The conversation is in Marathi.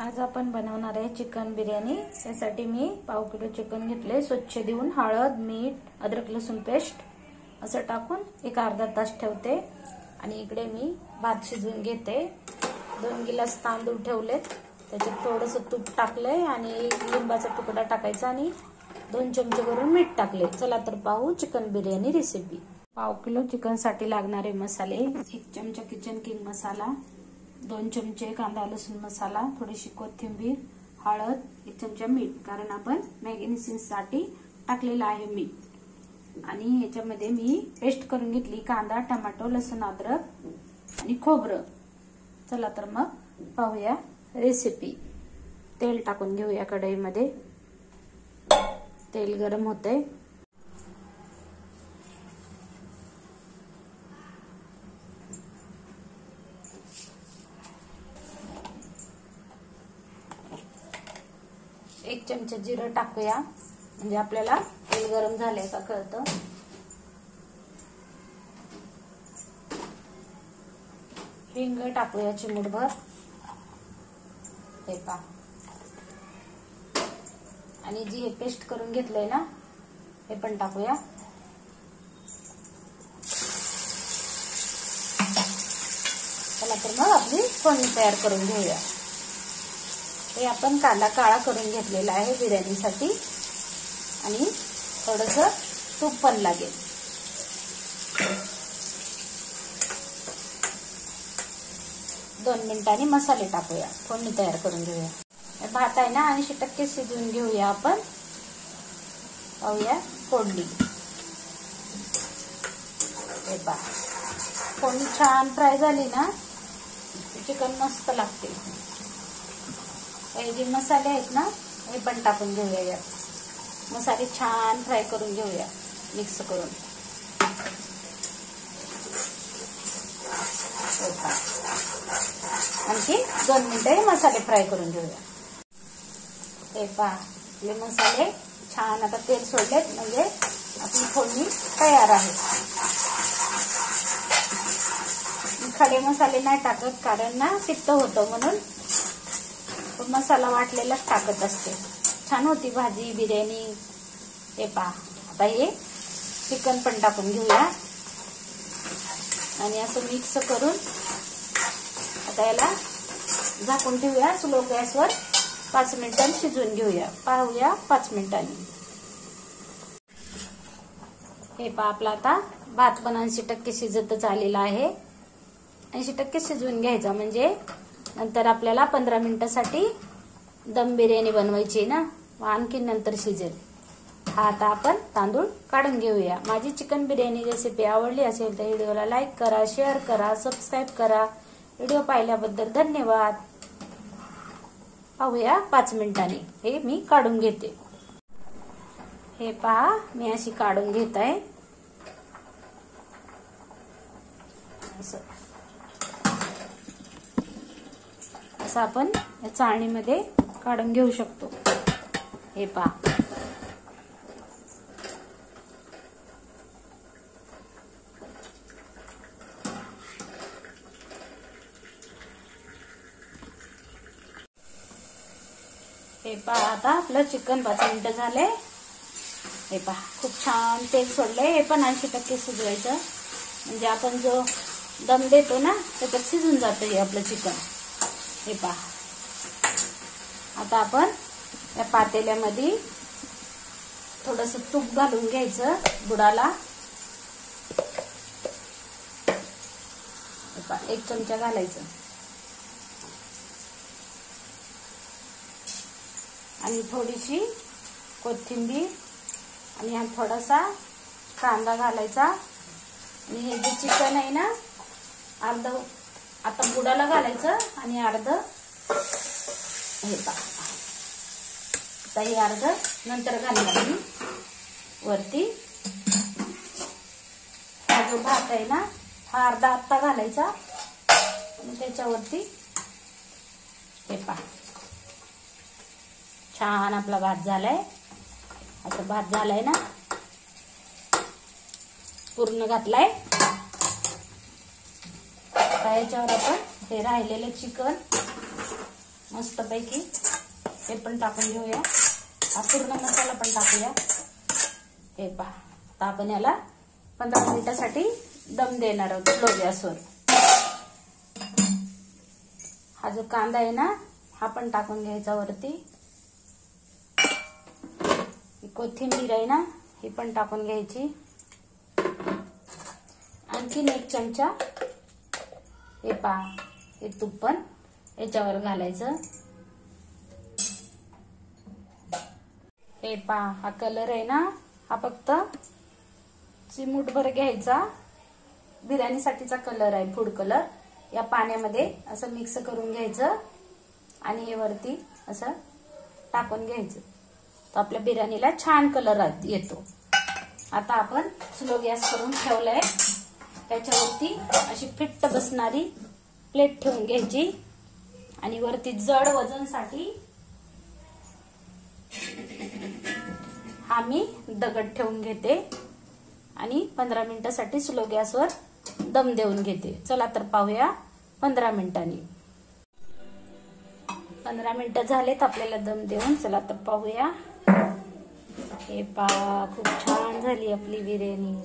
आज आपण बनवणार आहे चिकन बिर्याणी। त्यासाठी मी पाव किलो चिकन घेतले, स्वच्छ धुवून हळद, मीठ, अद्रक लसूण पेस्ट असं टाकून एक अर्धा तास ठेवते। आणि इकडे मी भात शिजवून घेते। 2 गिलास तांदूळ ठेवलेत, त्याच्यात थोडंसं तूप टाकलंय आणि एक लिंबाचा तुकडा टाकायचा आणि 2 चमचे भरून मीठ टाकले। चला तर पाहू चिकन बिर्याणी रेसिपी। पाव किलो चिकन साठी लागणारे मसाले: 1 चमचा किचन किंग मसाला, 2 चमचे कांदा लसूण मसाला, थोडीशी कोथिंबीर, हळद, 1 चमचा मीठ, कारण आपण मॅरिनेशन साठी टाकलेलं आहे मीठ। आणि याच्यामध्ये मी पेस्ट करून घेतली कांदा, टोमॅटो, लसूण, अद्रक आणि खोबरं। चला तर मग पाहूया रेसिपी। तेल टाकून घेऊया कढईमध्ये। तेल गरम होते। एक चमचा जिरं टाकूया, म्हणजे आपल्याला तेल गरम झाले का कळतं। हिंग टाकूया चिमूटभर, हे पहा। आणि जी हे पेस्ट करून घेतलंय ना, हे पण टाकूया। चला तर मग आपली फोडणी तयार करून घेऊया। हे आपण कांदा काळा करून घेतलेला आहे बिर्याणीसाठी, आणि थोडंसं तूप पण लागेल। दोन मिनिटांनी मसाले टाकूया, फोडणी तयार करून घेऊया। भात आहे ना 80% शिजवून घेऊया आपण। पाहूया फोडणी, हे पहा। फोडणी छान फ्राय झाली ना, चिकन मस्त लागते। हे जे मसाले आहेत ना, हे पण टाकून घेऊया यात। मसाले छान फ्राय करून घेऊया, मिक्स करून। आणखी 2 मिनिटे मसाले फ्राय करून घेऊया। हे पहा, आपले मसाले छान आता तेल सोडलेत, म्हणजे आपली फोडणी तयार आहे। खडे मसाले नाही टाकत, कारण ना पित्त होतं, म्हणून मसाला वाटलेलाच टाकत असते। छान होती भाजी बिर्याणी। हे पहा, आता हे चिकन पण टाकून घेऊया आणि असं मिक्स करून आता याला झाकून ठेवूया स्लो गॅसवर। 5 मिनिटांनी शिजवून घेऊया। पाहूया 5 मिनिटांनी। हे पहा, आपला आता भात पण 80% शिजतच आलेला आहे। 80% शिजवून घ्यायचा, म्हणजे नंतर आपल्याला 15 मिनिटासाठी दम बिर्याणी बनवायची ना, आणखी नंतर शिजेल। हा आता आपण तांदूळ काढून घेऊया। माझी चिकन बिर्याणी रेसिपी आवडली असेल तर व्हिडिओला लाईक करा, शेअर करा, सबस्क्राईब करा। व्हिडिओ पाहिल्याबद्दल धन्यवाद। पाहूया 5 मिनिटांनी हे मी काढून घेते। हे पहा, मी अशी काढून घेत आहे। असं आपण या चाळणीमध्ये काढून घेऊ शकतो। हे पहा, हे पहा, आता आपलं चिकन 5 मिनिटं झाले। हे पहा, खूप छान तेल सोडलंय। हे पण 80% शिजवायचं, म्हणजे आपण जो दम देतो ना, त्याच्यात शिजून जातं हे आपलं चिकन। हे पहा, आता आपण या पातेल्यामध्ये थोडंसं तूप घालून घ्यायचं बुडाला। हे पहा, 1 चमचा घालायचं आणि थोडीशी कोथिंबीर आणि हा थोडासा कांदा घालायचा। आणि हे जे चिकन आहे ना, अर्ध आता बुडाला घालायचं आणि अर्ध हे पहा, आता हे अर्ध नंतर घालणार मी वरती। हा जो भात आहे ना, हा अर्धा आत्ता घालायचा आणि त्याच्यावरती हे पहा, छान आपला भात झालाय। असं भात झालाय ना, पूर्ण घातलाय। आता याच्यावर आपण हे राहिलेले चिकन मस्तपैकी. हे पण टाकून घेऊया. हा पूर्ण मसाला पण टाकूया. हे पहा, आता आपण याला 15 मिनिटासाठी दम देणार आहोत स्लो गॅसवर. हा जो कांदा आहे ना, हा पण टाकून घ्यायचा वरती. कोथिंबीर आहे ना, ही पण टाकून घ्यायची. आणखीन 1 चमचा हे पहा, हे तूप पण याच्यावर घालायचं. हे पहा, हा कलर आहे ना, हा फक्त चिमूटभर घ्यायचा. बिर्याणीसाठीचा कलर आहे, फूड कलर. या पाण्यामध्ये असं मिक्स करून घ्यायचं आणि हे वरती असं टाकून घ्यायचं. तर आपल्या बिर्याणीला छान कलर येतो. आता आपण स्लो गॅस करून ठेवलाय. त्याच्यावरती अशी फिट्ट बसणारी प्लेट ठेवून घ्यायची आणि वरती जड वजनसाठी हा मी दगड ठेवून घेते आणि 15 मिनिटासाठी स्लो गॅसवर दम देऊन घेते. चला तर पाहूया 15 मिनिटांनी. 15 मिनिटं झालेत आपल्याला दम देऊन. चला तर पाहूया. हे पहा, खूप छान झाली आपली बिर्याणी.